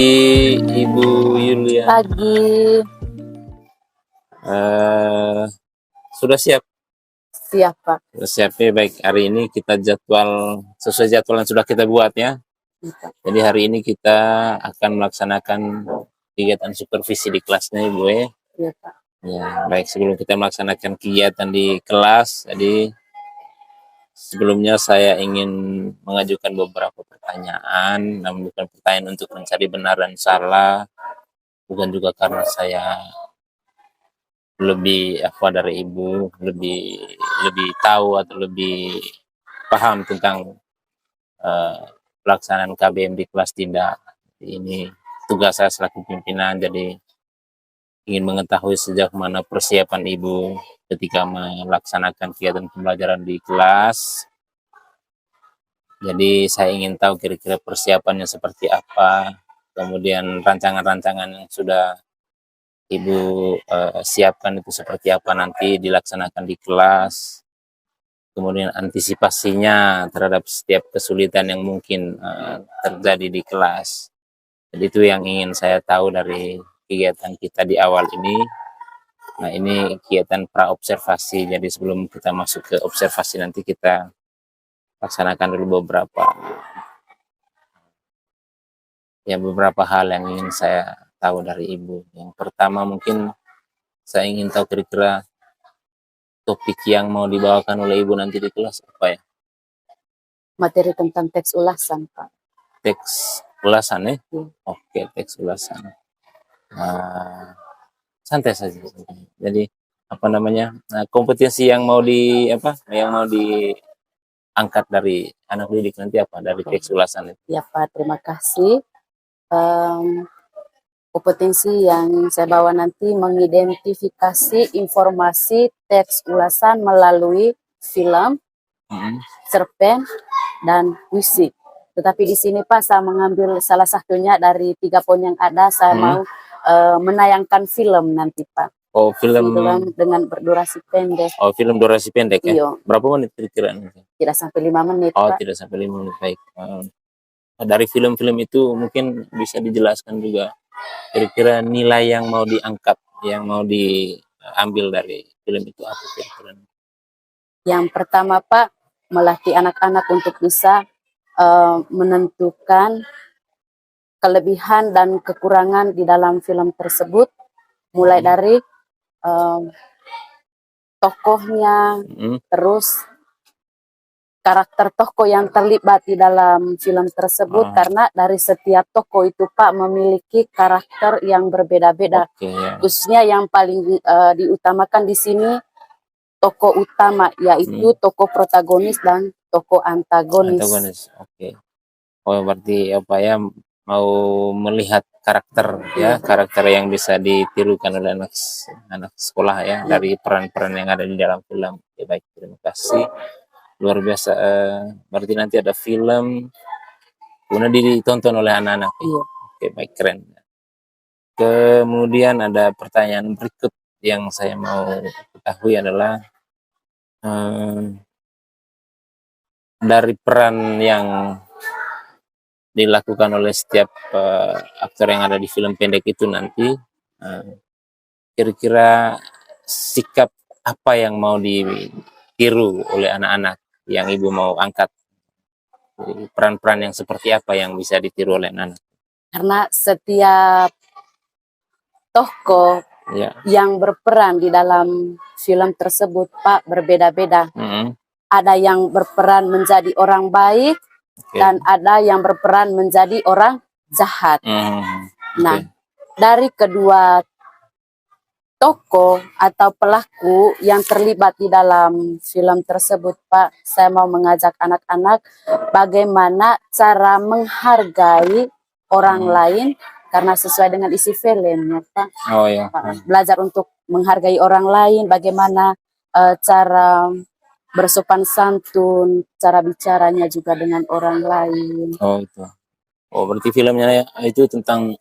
Ibu Yulia. Pagi. Sudah siap? Siap, Pak. Sudah siap ya. Baik, hari ini kita jadwal sesuai jadwal yang sudah kita buat ya. Jadi hari ini kita akan melaksanakan kegiatan supervisi di kelasnya Ibu ya. Iya, Pak. Ya, baik, sebelum kita melaksanakan kegiatan di kelas, jadi sebelumnya saya ingin mengajukan beberapa pertanyaan, namun bukan pertanyaan untuk mencari benar dan salah, bukan juga karena saya lebih dari ibu, lebih tahu atau lebih paham tentang pelaksanaan KBM di kelas, tidak. Ini tugas saya selaku pimpinan, jadi ingin mengetahui sejak mana persiapan ibu ketika melaksanakan kegiatan pembelajaran di kelas. Jadi saya ingin tahu kira-kira persiapannya seperti apa, kemudian rancangan-rancangan yang sudah ibu siapkan itu seperti apa nanti dilaksanakan di kelas, kemudian antisipasinya terhadap setiap kesulitan yang mungkin terjadi di kelas. Jadi itu yang ingin saya tahu dari kegiatan kita di awal ini. Nah, ini kegiatan pra-observasi, jadi sebelum kita masuk ke observasi nanti kita laksanakan dulu beberapa hal yang ingin saya tahu dari ibu. Yang pertama mungkin saya ingin tahu kira-kira topik yang mau dibawakan oleh ibu nanti di kelas apa ya? Materi tentang teks ulasan, Pak. Teks ulasan ya? Ya. Oke, teks ulasan. Santai saja. Jadi kompetensi yang mau diangkat dari anak didik nanti apa dari teks ulasan itu? Ya, Pak, terima kasih. Kompetensi yang saya bawa nanti mengidentifikasi informasi teks ulasan melalui film, cerpen, dan puisi. Tetapi di sini Pak, saya mengambil salah satunya dari 3 poin yang ada. Saya mau menayangkan film nanti Pak. Oh, film dengan berdurasi pendek. Oh, film durasi pendek ya? Iya. Berapa menit kira-kira? Tidak sampai 5 menit Oh, Pak. tidak sampai 5 menit, baik. Dari film-film itu mungkin bisa dijelaskan juga kira-kira nilai yang mau diangkat, yang mau diambil dari film itu apa kira-kira? Yang pertama Pak, melatih anak-anak untuk bisa menentukan kelebihan dan kekurangan di dalam film tersebut, mulai dari tokohnya, terus karakter tokoh yang terlibat di dalam film tersebut, karena dari setiap tokoh itu Pak memiliki karakter yang berbeda-beda. Khususnya yang paling diutamakan di sini tokoh utama, yaitu tokoh protagonis dan tokoh antagonis. Oke. Oh, berarti mau melihat karakter karakter yang bisa ditirukan oleh anak sekolah ya, dari peran-peran yang ada di dalam film. Oke, baik, terima kasih. Luar biasa. Berarti nanti ada film kemudian ditonton oleh anak-anak. Oke, baik, keren. Kemudian ada pertanyaan berikut yang saya mau ketahui adalah dari peran yang dilakukan oleh setiap aktor yang ada di film pendek itu nanti, kira-kira sikap apa yang mau ditiru oleh anak-anak yang ibu mau angkat? Peran-peran yang seperti apa yang bisa ditiru oleh anak-anak? Karena setiap tokoh yang berperan di dalam film tersebut Pak berbeda-beda. Ada yang berperan menjadi orang baik, dan ada yang berperan menjadi orang jahat. Nah, dari kedua tokoh atau pelaku yang terlibat di dalam film tersebut Pak, saya mau mengajak anak-anak bagaimana cara menghargai orang lain, karena sesuai dengan isi filmnya Pak. Belajar untuk menghargai orang lain, bagaimana cara bersopan santun, cara bicaranya juga dengan orang lain. Oh, itu. Oh, berarti filmnya itu tentang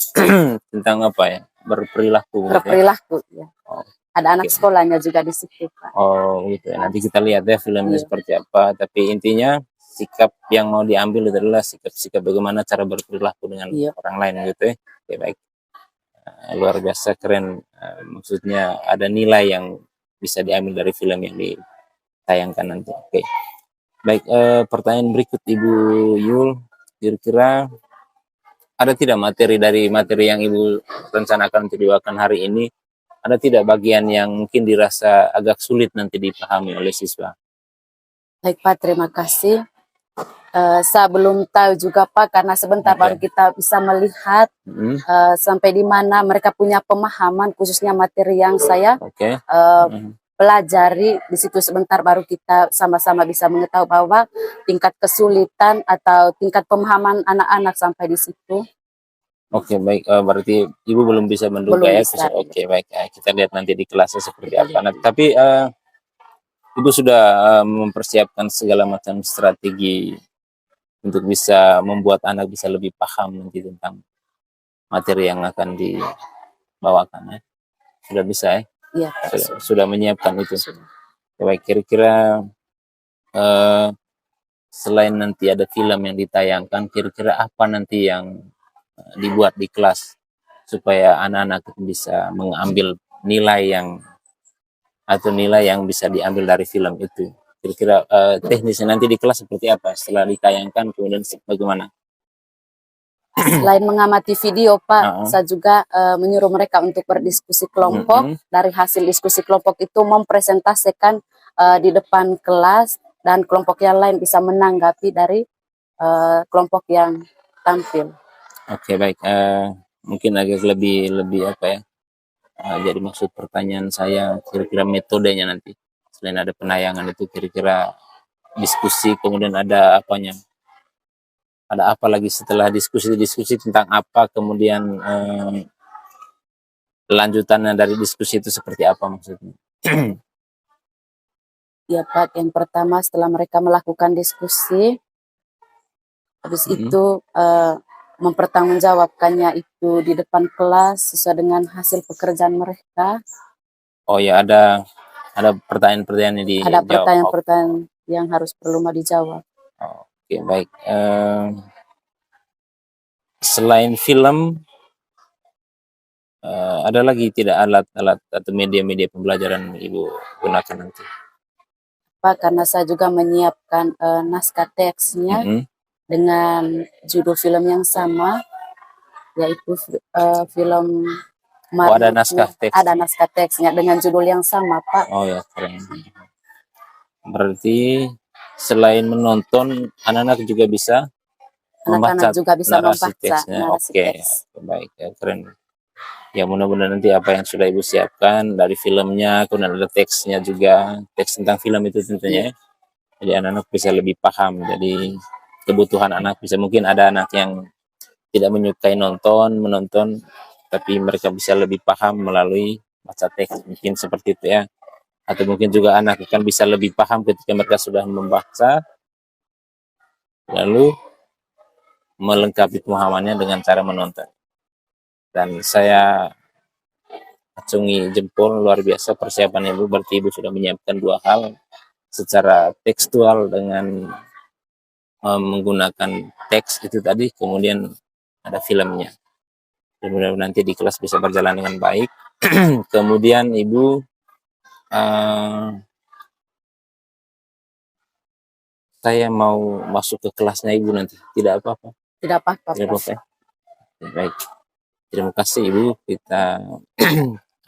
tentang apa ya? Berperilaku. Berperilaku ya. Ada anak sekolahnya juga di situ Pak. Oh, gitu ya. Nanti kita lihat ya filmnya seperti apa. Tapi intinya sikap yang mau diambil itu adalah sikap-sikap bagaimana cara berperilaku dengan orang lain gitu ya. Oke, baik. Luar biasa keren. Maksudnya ada nilai yang bisa diambil dari film yang ditayangkan nanti. Oke. Baik, pertanyaan berikut Ibu Yul, kira-kira ada tidak materi yang Ibu rencanakan untuk dibawakan hari ini, ada tidak bagian yang mungkin dirasa agak sulit nanti dipahami oleh siswa? Baik Pak, terima kasih. Saya belum tahu juga Pak, karena sebentar baru kita bisa melihat sampai di mana mereka punya pemahaman, khususnya materi yang saya pelajari. Di situ sebentar baru kita sama-sama bisa mengetahui bahwa tingkat kesulitan atau tingkat pemahaman anak-anak sampai di situ. Oke, baik. Berarti Ibu belum bisa menduga ya? Oke, baik. Kita lihat nanti di kelasnya seperti apa. Nah, tapi Ibu sudah mempersiapkan segala macam strategi untuk bisa membuat anak bisa lebih paham nanti tentang materi yang akan dibawakan ya? Sudah bisa ya? Iya. Sudah menyiapkan itu. Baik, kira-kira selain nanti ada film yang ditayangkan, kira-kira apa nanti yang dibuat di kelas supaya anak-anak bisa mengambil nilai yang bisa diambil dari film itu? Kira-kira teknisnya nanti di kelas seperti apa setelah ditayangkan, kemudian bagaimana? Selain mengamati video Pak, saya juga menyuruh mereka untuk berdiskusi kelompok. Dari hasil diskusi kelompok itu mempresentasikan di depan kelas, dan kelompok yang lain bisa menanggapi dari kelompok yang tampil. Oke, baik. Mungkin agak lebih apa ya? Jadi maksud pertanyaan saya, kira-kira metodenya nanti selain ada penayangan itu, kira-kira diskusi, kemudian ada apanya? Ada apa lagi setelah diskusi tentang apa, kemudian lanjutannya dari diskusi itu seperti apa maksudnya? Ya Pak, yang pertama setelah mereka melakukan diskusi, habis itu mempertanggungjawabkannya itu di depan kelas sesuai dengan hasil pekerjaan mereka. Oh ya, ada pertanyaan-pertanyaan yang dijawab. Ada pertanyaan-pertanyaan yang harus perlu mau dijawab. Oke, baik. Selain film, ada lagi tidak alat-alat atau media-media pembelajaran Ibu gunakan nanti? Pak, karena saya juga menyiapkan naskah teksnya dengan judul film yang sama, yaitu film ada naskah teks? Ada naskah teksnya dengan judul yang sama Pak. Oh ya, keren. Berarti selain menonton, anak-anak juga bisa membaca narasi teksnya. Oke, baik, ya, keren. Ya, mudah-mudahan nanti apa yang sudah Ibu siapkan dari filmnya, kemudian ada teksnya juga, teks tentang film itu tentunya. Jadi anak-anak bisa lebih paham. Jadi kebutuhan anak bisa, mungkin ada anak yang tidak menyukai menonton, tapi mereka bisa lebih paham melalui baca teks, mungkin seperti itu ya. Atau mungkin juga anak akan bisa lebih paham ketika mereka sudah membaca, lalu melengkapi pemahamannya dengan cara menonton. Dan saya acungi jempol, luar biasa persiapan Ibu. Berarti Ibu sudah menyiapkan dua hal, secara tekstual dengan menggunakan teks itu tadi, kemudian ada filmnya. Mudah-mudahan nanti di kelas bisa berjalan dengan baik. Kemudian Ibu saya mau masuk ke kelasnya Ibu nanti. Tidak apa-apa? Tidak apa-apa. Tidak apa-apa. Baik. Terima kasih Ibu. Kita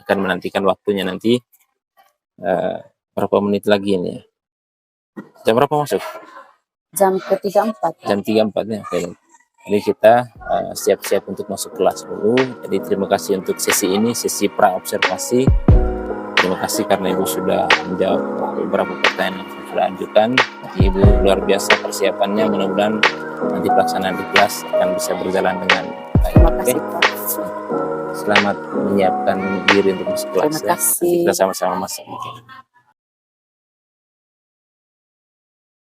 akan menantikan waktunya nanti. Berapa menit lagi ini ya? Jam berapa masuk? Jam ke-3:04. Jam 3:04 ya. Jadi kita siap-siap untuk masuk kelas dulu. Jadi terima kasih untuk sesi ini, sesi pra-observasi. Terima kasih karena Ibu sudah menjawab beberapa pertanyaan yang sudah ajukan. Ibu luar biasa persiapannya, mudah-mudahan nanti pelaksanaan di kelas akan bisa berjalan dengan baik. Terima kasih Pak. Selamat menyiapkan diri untuk masuk kelas. Terima kasih. Kita sama-sama masuk.